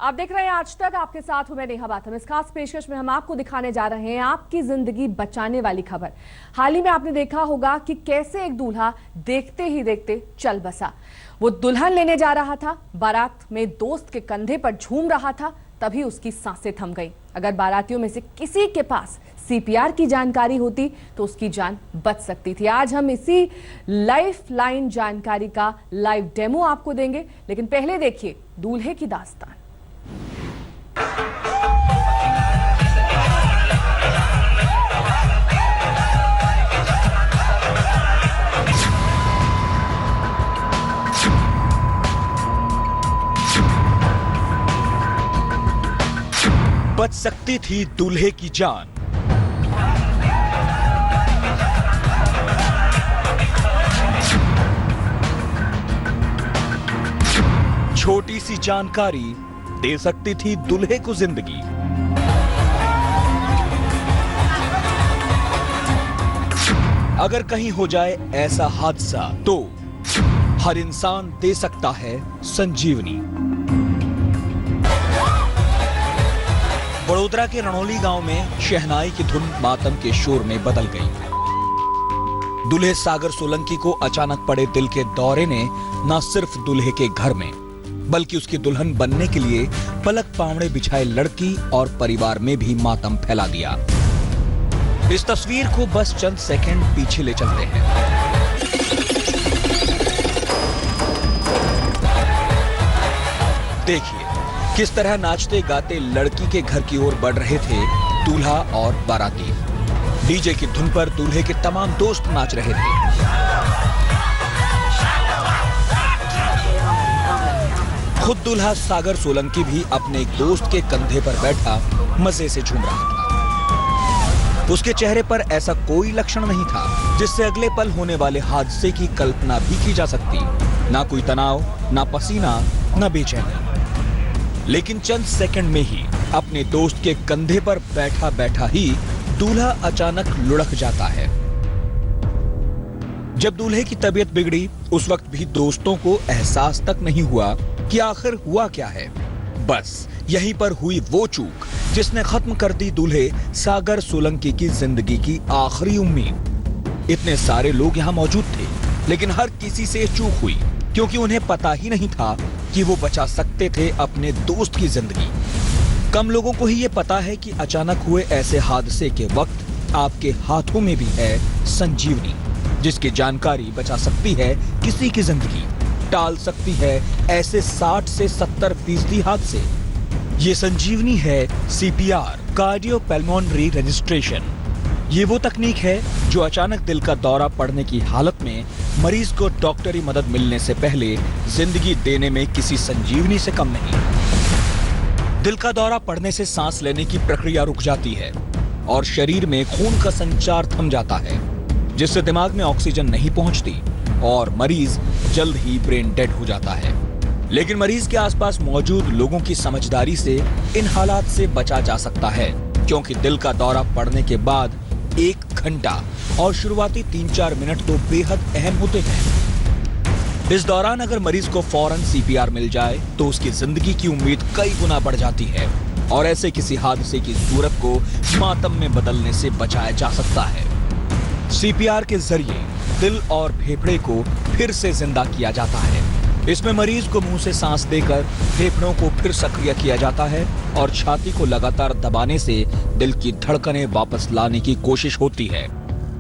आप देख रहे हैं आज तक, आपके साथ हूं मैं नेहा बाथम। इस खास पेशकश में हम आपको दिखाने जा रहे हैं आपकी जिंदगी बचाने वाली खबर। हाल ही में आपने देखा होगा कि कैसे एक दूल्हा देखते ही देखते चल बसा। वो दुल्हन लेने जा रहा था, बारात में दोस्त के कंधे पर झूम रहा था, तभी उसकी सांसें थम गई। अगर बारातियों में से किसी के पास सीपीआर की जानकारी होती तो उसकी जान बच सकती थी। आज हम इसी लाइफ लाइन जानकारी का लाइव डेमो आपको देंगे, लेकिन पहले देखिए दूल्हे की दास्तान। बच सकती थी दूल्हे की जान। छोटी सी जानकारी दे सकती थी दूल्हे को जिंदगी। अगर कहीं हो जाए ऐसा हादसा तो हर इंसान दे सकता है संजीवनी। बड़ोदरा के रणौली गांव में शहनाई की धुन मातम के शोर में बदल गई। दूल्हे सागर सोलंकी को अचानक पड़े दिल के दौरे ने न सिर्फ दूल्हे के घर में बल्कि उसकी दुल्हन बनने के लिए पलक पावड़े बिछाए लड़की और परिवार में भी मातम फैला दिया। इस तस्वीर को बस चंद सेकंड पीछे ले चलते हैं। देखिए किस तरह नाचते गाते लड़की के घर की ओर बढ़ रहे थे दूल्हा और बाराती। डीजे की धुन पर दूल्हे के तमाम दोस्त नाच रहे थे। खुद दूल्हा सागर सोलंकी भी अपने एक दोस्त के कंधे पर बैठा मजे से झूम रहा था। उसके चेहरे पर ऐसा कोई लक्षण नहीं था जिससे अगले पल होने वाले हादसे की कल्पना भी की जा सकती। ना कोई तनाव, ना पसीना, ना बेचैनी। लेकिन चंद सेकंड में ही अपने दोस्त के कंधे पर बैठा बैठा ही दूल्हा अचानक लुढ़क जाता है। जब दूल्हे की तबीयत बिगड़ी उस वक्त भी दोस्तों को एहसास तक नहीं हुआ कि आखिर हुआ क्या है। बस यहीं पर हुई वो चूक जिसने खत्म कर दी दूल्हे सागर सोलंकी की जिंदगी की आखिरी उम्मीद। इतने सारे लोग यहाँ मौजूद थे लेकिन हर किसी से चूक हुई क्योंकि उन्हें पता ही नहीं था कि वो बचा सकते थे अपने दोस्त की जिंदगी। कम लोगों को ही ये पता है कि अचानक हुए ऐसे हादसे के वक्त आपके हाथों में भी है संजीवनी, जिसकी जानकारी बचा सकती है किसी की जिंदगी, टाल सकती है ऐसे 60 से 70% हादसे। ये संजीवनी है सीपीआर, कार्डियोपल्मोनरी रजिस्ट्रेशन। ये वो तकनीक है जो अचानक दिल का दौरा पड़ने की हालत में मरीज को डॉक्टरी मदद मिलने से पहले जिंदगी देने में किसी संजीवनी से कम नहीं। दिल का दौरा पड़ने से सांस लेने की प्रक्रिया रुक जाती है और शरीर में खून का संचार थम जाता है, जिससे दिमाग में ऑक्सीजन नहीं पहुंचती और मरीज जल्द ही ब्रेन डेड हो जाता है। लेकिन मरीज के आसपास मौजूद लोगों की समझदारी से इन हालात से बचा जा सकता है, क्योंकि दिल का दौरा पड़ने के बाद 1 घंटा और शुरुआती 3-4 मिनट तो बेहद अहम होते हैं। इस दौरान अगर मरीज को फौरन सीपीआर मिल जाए तो उसकी जिंदगी की उम्मीद कई गुना बढ़ जाती है और ऐसे किसी हादसे की सूरत को मातम में बदलने से बचाया जा सकता है। सीपीआर के जरिए दिल और फेफड़े को फिर से जिंदा किया जाता है। इसमें मरीज को मुंह से सांस देकर फेफड़ों को फिर सक्रिय किया जाता है और छाती को लगातार दबाने से दिल की धड़कनें वापस लाने की कोशिश होती है।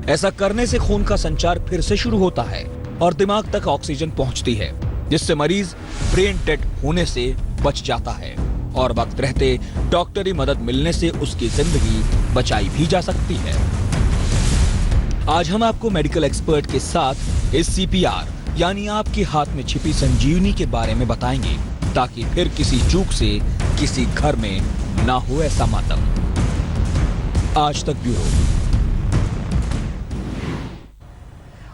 ऐसा करने से खून का संचार फिर से शुरू होता है और दिमाग तक ऑक्सीजन पहुंचती है, जिससे मरीज ब्रेन डेड होने से बच जाता है और वक्त रहते डॉक्टरी मदद मिलने से उसकी जिंदगी बचाई भी जा सकती है। आज हम आपको मेडिकल एक्सपर्ट के साथ इस सीपीआर यानी आपके हाथ में छिपी संजीवनी के बारे में बताएंगे, ताकि फिर किसी चूक से किसी घर में ना हो ऐसा मातम। आज तक ब्यूरो।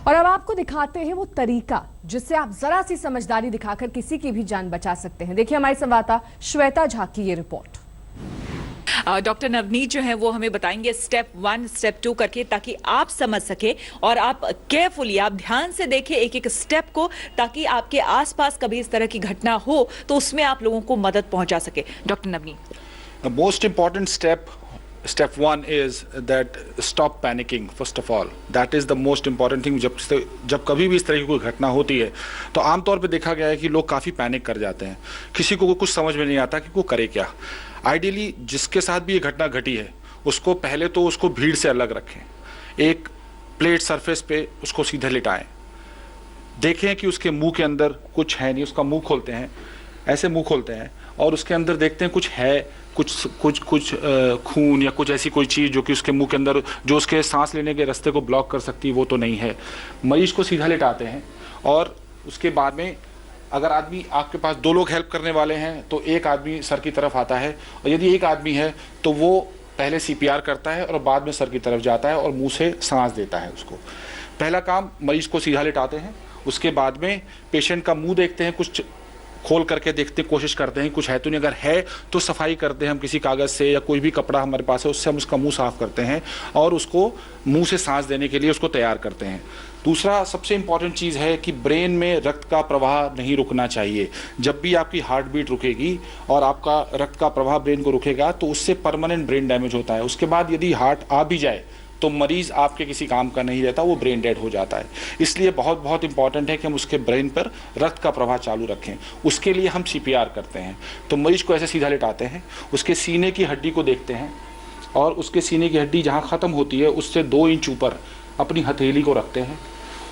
और अब आपको दिखाते हैं वो तरीका जिससे आप जरा सी समझदारी दिखाकर किसी की भी जान बचा सकते हैं। देखिए हमारी संवाददाता श्वेता झा की ये रिपोर्ट। डॉक्टर नवनीत जो है वो हमें बताएंगे स्टेप 1 स्टेप 2 करके, ताकि आप समझ सके और आप केयरफुली, आप ध्यान से देखें एक एक स्टेप को, ताकि आपके आसपास कभी इस तरह की घटना हो तो उसमें आप लोगों को मदद पहुंचा सके। Doctor Navneet, The most important step one is that stop panicking first of all. That is the most important thing. जब कभी भी इस तरह की कोई घटना होती है तो आमतौर पे देखा गया है कि लोग काफ़ी पैनिक कर जाते हैं, किसी को कुछ समझ में नहीं आता कि वो करे क्या। आइडियली जिसके साथ भी ये घटना घटी है उसको पहले तो उसको भीड़ से अलग रखें, एक प्लेट सरफेस पे उसको सीधे लिटाएं, देखें कि उसके मुंह के अंदर कुछ है नहीं, उसका मुंह खोलते हैं, ऐसे मुंह खोलते हैं और उसके अंदर देखते हैं कुछ है, कुछ खून या कुछ ऐसी कोई चीज़ जो कि उसके मुंह के अंदर, जो उसके सांस लेने के रास्ते को ब्लॉक कर सकती है, वो तो नहीं है। मरीज को सीधा लेटाते हैं और उसके बाद में अगर आदमी, आपके पास 2 लोग हेल्प करने वाले हैं तो एक आदमी सर की तरफ आता है, और यदि एक आदमी है तो वो पहले CPR करता है और बाद में सर की तरफ जाता है और मुँह से सांस देता है उसको। पहला काम, मरीज को सीधा लेटाते हैं, उसके बाद में पेशेंट का मुँह देखते हैं, कुछ खोल करके देखते, कोशिश करते हैं कुछ है तो नहीं, अगर है तो सफाई करते हैं हम किसी कागज़ से या कोई भी कपड़ा हमारे पास है उससे हम उसका मुंह साफ करते हैं और उसको मुंह से सांस देने के लिए उसको तैयार करते हैं। दूसरा सबसे इम्पॉर्टेंट चीज़ है कि ब्रेन में रक्त का प्रवाह नहीं रुकना चाहिए। जब भी आपकी हार्ट बीट रुकेगी और आपका रक्त का प्रवाह ब्रेन को रुकेगा तो उससे परमानेंट ब्रेन डैमेज होता है। उसके बाद यदि हार्ट आ भी जाए तो मरीज आपके किसी काम का नहीं रहता, वो ब्रेन डेड हो जाता है। इसलिए बहुत इंपॉर्टेंट है कि हम उसके ब्रेन पर रक्त का प्रवाह चालू रखें। उसके लिए हम CPR करते हैं। तो मरीज को ऐसे सीधा लेटाते हैं, उसके सीने की हड्डी को देखते हैं और उसके सीने की हड्डी जहाँ ख़त्म होती है उससे 2 इंच ऊपर अपनी हथेली को रखते हैं,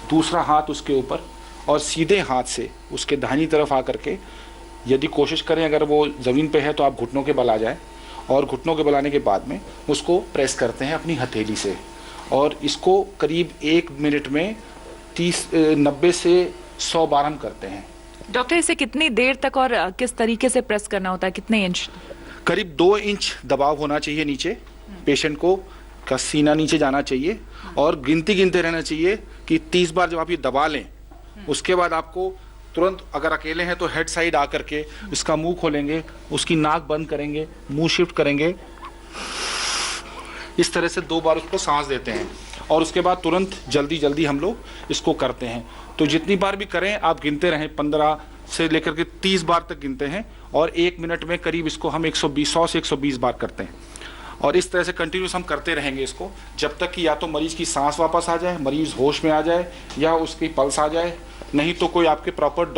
दूसरा हाथ उसके ऊपर, और सीधे हाथ से उसके दाहिनी तरफ आकर के यदि कोशिश करें, अगर वो ज़मीन पे है तो आप घुटनों के बल आ जाए, और घुटनों के बल आने के बाद में उसको प्रेस करते हैं अपनी हथेली से, और इसको करीब 1 मिनट में 90 से 100 बार हम करते हैं। डॉक्टर इसे कितनी देर तक और किस तरीके से प्रेस करना होता है, कितने इंच? करीब 2 इंच दबाव होना चाहिए नीचे, पेशेंट को का सीना नीचे जाना चाहिए और गिनते रहना चाहिए कि 30 बार जब आप ये दबा लें उसके बाद आपको तुरंत, अगर अकेले हैं तो हेड साइड आकर के इसका मुंह खोलेंगे, उसकी नाक बंद करेंगे, मुंह शिफ्ट करेंगे, इस तरह से 2 बार उसको सांस देते हैं और उसके बाद तुरंत जल्दी हम लोग इसको करते हैं। तो जितनी बार भी करें आप गिनते रहें, 15 से लेकर के 30 बार तक गिनते हैं और 1 मिनट में करीब इसको हम 100 से 120 बार करते हैं। और इस तरह से कंटिन्यूस हम करते रहेंगे इसको जब तक कि या तो मरीज की सांस वापस आ जाए, मरीज होश में आ जाए, या उसकी पल्स आ जाए। नहीं तो कोई आपके प्रॉपर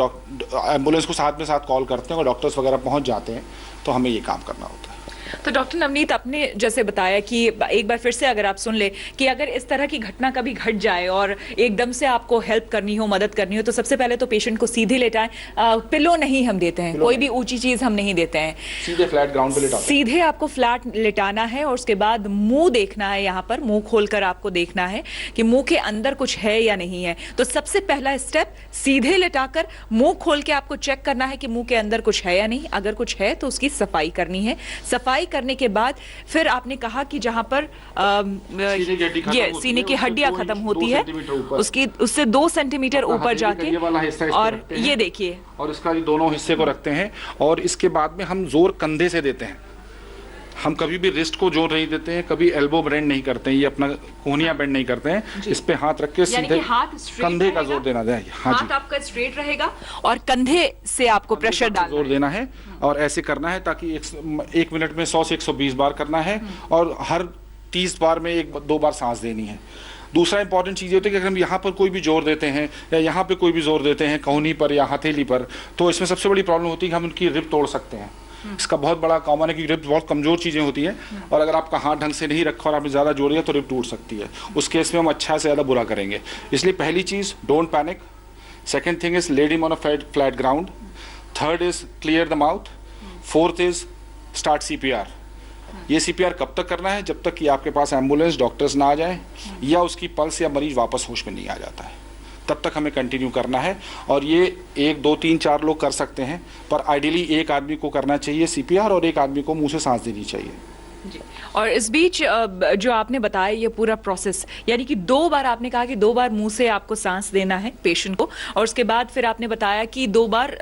एम्बुलेंस को साथ कॉल करते हैं और डॉक्टर्स वगैरह पहुंच जाते हैं, तो हमें ये काम करना होता है। तो डॉक्टर नवनीत, आपने जैसे बताया कि एक बार फिर से अगर आप सुन ले कि अगर इस तरह की घटना कभी घट जाए और एकदम से आपको हेल्प करनी हो, मदद करनी हो, तो सबसे पहले तो पेशेंट को सीधे लेटाएं। पिलो नहीं हम देते हैं, कोई भी ऊंची चीज हम नहीं देते हैं, सीधे फ्लैट ग्राउंड पे लेटाते हैं। सीधे आपको फ्लैट लेटाना है और उसके बाद मुंह देखना है, यहाँ पर मुंह खोलकर आपको देखना है कि मुंह के अंदर कुछ है या नहीं है। तो सबसे पहला स्टेप, सीधे लेटाकर मुंह खोल के आपको चेक करना है कि मुंह के अंदर कुछ है या नहीं। अगर कुछ है तो उसकी सफाई करनी है। सफाई करने के बाद फिर आपने कहा कि जहां पर ये सीने की हड्डियां खत्म होती है, उससे 2 सेंटीमीटर ऊपर जाके, और ये देखिए, और इसका ये दोनों हिस्से को रखते हैं और इसके बाद में हम जोर कंधे से देते हैं। हम कभी भी रिस्ट को जोर नहीं देते हैं, कभी एल्बो बेंड नहीं करते हैं, ये अपना कोहनिया बेंड नहीं करते हैं। इस पे हाथ रख के सीधे कंधे का जोर देना है। हाँ जी, हाथ आपका स्ट्रेट रहेगा और कंधे से आपको प्रेशर डालना, जोर देना है और ऐसे करना है ताकि 1 मिनट में 100 से 120 बार करना है और हर 30 बार में 1-2 बार सांस देनी है। दूसरा इंपॉर्टेंट चीज़ ये होती है कि अगर हम यहाँ पर कोई भी जोर देते हैं या यहाँ पे कोई भी जोर देते हैं, कोहनी पर या हथेली पर, तो इसमें सबसे बड़ी प्रॉब्लम होती है कि हम उनकी रिब तोड़ सकते हैं। इसका बहुत बड़ा कॉमन है कि रिब बहुत कमज़ोर चीज़ें होती है और अगर आपका हाथ ढंग से नहीं रखा और आपने ज़्यादा जोड़ दिया तो रिब टूट सकती है। उस केस में हम अच्छा से ज़्यादा बुरा करेंगे। इसलिए पहली चीज़, don't panic. Second thing is lay him on a flat ground. Third is clear the mouth. Fourth is start CPR। ये CPR कब तक करना है? जब तक कि आपके पास एम्बुलेंस, डॉक्टर्स ना आ जाए या उसकी पल्स या मरीज वापस होश में नहीं आ जाता है, तब तक हमें कंटिन्यू करना है। और ये 1, 2, 3, 4 लोग कर सकते हैं, पर आइडियली एक आदमी को करना चाहिए CPR और एक आदमी को मुंह से सांस देनी चाहिए। जी। और इस बीच जो आपने बताया ये पूरा प्रोसेस, यानी कि 2 बार आपने कहा कि 2 बार मुंह से आपको सांस देना है पेशेंट को, और उसके बाद फिर आपने बताया कि 2 बार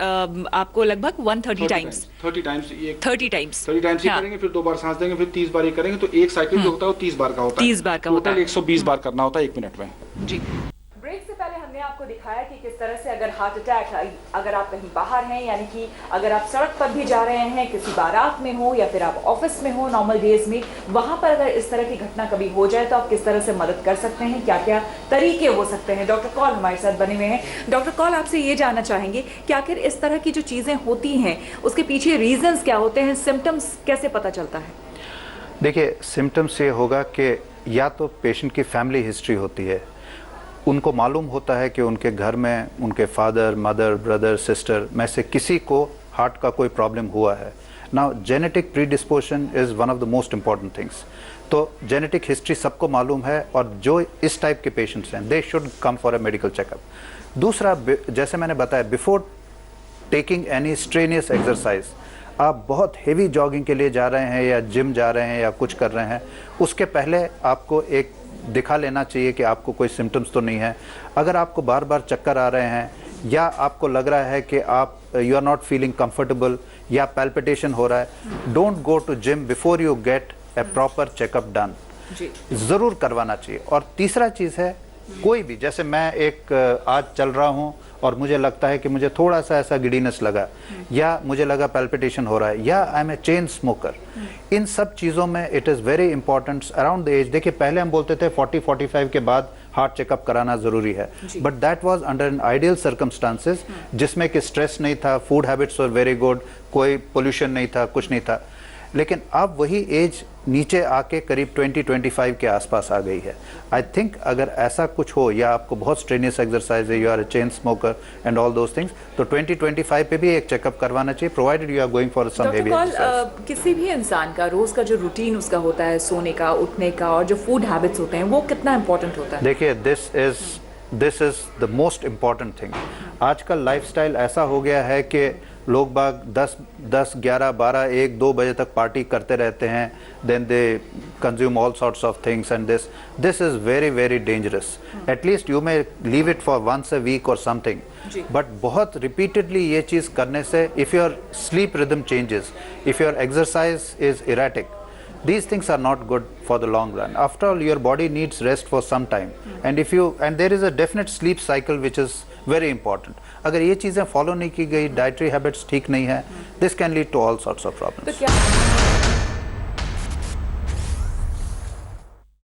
आपको लगभग 130 टाइम्स 30 टाइम्स 30 टाइम्स ये करेंगे, फिर 2 बार सांस देंगे, फिर 30 बार ये करेंगे, तो एक साइकिल जो होता है वो 30 बार का होता है। 30 बार का होता है। टोटल 120 बार करना होता है 1 मिनट में। जी। ब्रेक से पहले हमने आपको दिखाया कि किस तरह से अगर हार्ट अटैक, अगर आप कहीं बाहर हैं, यानी कि अगर आप सड़क पर भी जा रहे हैं, किसी बारात में हो या फिर आप ऑफिस में हो नॉर्मल डेज में, वहां पर अगर इस तरह की घटना कभी हो जाए तो आप किस तरह से मदद कर सकते हैं, क्या क्या तरीके हो सकते हैं। डॉक्टर कौल हमारे साथ बने हुए हैं। डॉक्टर कौल, आपसे ये जानना चाहेंगे कि आखिर इस तरह की जो चीजें होती हैं उसके पीछे रीजंस क्या होते हैं, सिम्टम्स कैसे पता चलता है? देखिए, सिम्टम्स ये होगा कि या तो पेशेंट की फैमिली हिस्ट्री होती है, उनको मालूम होता है कि उनके घर में उनके फादर, मदर, ब्रदर, सिस्टर में से किसी को हार्ट का कोई प्रॉब्लम हुआ है। Now genetic predisposition is one of the most important things. तो जेनेटिक हिस्ट्री सबको मालूम है, और जो इस टाइप के पेशेंट्स हैं they should come for a medical checkup. दूसरा, जैसे मैंने बताया, before taking any strenuous exercise, आप बहुत हेवी जॉगिंग के लिए जा रहे हैं या जिम जा रहे हैं या कुछ कर रहे हैं, उसके पहले आपको एक दिखा लेना चाहिए कि आपको कोई सिम्टम्स तो नहीं है। अगर आपको बार बार चक्कर आ रहे हैं, या आपको लग रहा है कि आप you are not feeling comfortable, या पैल्पिटेशन हो रहा है, don't go to gym before you get a proper checkup done. ज़रूर करवाना चाहिए। और तीसरा चीज़ है, कोई भी, जैसे मैं आज चल रहा हूँ और मुझे लगता है कि मुझे थोड़ा सा ऐसा गिडीनेस लगा, या मुझे लगा पैल्पिटेशन हो रहा है, या I am a chain smoker, इन सब चीज़ों में it is very important around the age. देखिए, पहले हम बोलते थे 40-45 के बाद हार्ट चेकअप कराना ज़रूरी है, but that was under an ideal circumstances, जिसमें कि स्ट्रेस नहीं था, food habits were very good, कोई पोल्यूशन नहीं था, कुछ नहीं था। लेकिन अब वही एज नीचे आके करीब 20-25 के आसपास आ गई है। आई थिंक अगर ऐसा कुछ हो, या आपको बहुत स्ट्रेनियस एक्सरसाइज है, you are a chain smoker and all those things, तो 20-25 पे भी एक चेकअप करवाना चाहिए, provided you are going for some heavy exercise. किसी भी इंसान का रोज का जो रूटीन उसका होता है, सोने का, उठने का, और जो फूड हैबिट्स होते हैं, वो कितना इंपॉर्टेंट होता है? देखिए, this is the most important thing. आजकल लाइफस्टाइल ऐसा हो गया है कि लोग बाग 10, 11, 12, 1, 2 बजे तक पार्टी करते रहते हैं, then they consume all sorts of things, and this is very very dangerous. At least you may leave it for once a week और समथिंग, बट बहुत रिपीटेडली ये चीज़ करने से, if your sleep rhythm changes, if your exercise is erratic, these things are not good for the long run. After all, your body needs rest for some time, and there is a definite sleep cycle which is very important. अगर ये चीज़ें follow नहीं की गई, dietary habits ठीक नहीं है, this can lead to all sorts of problems.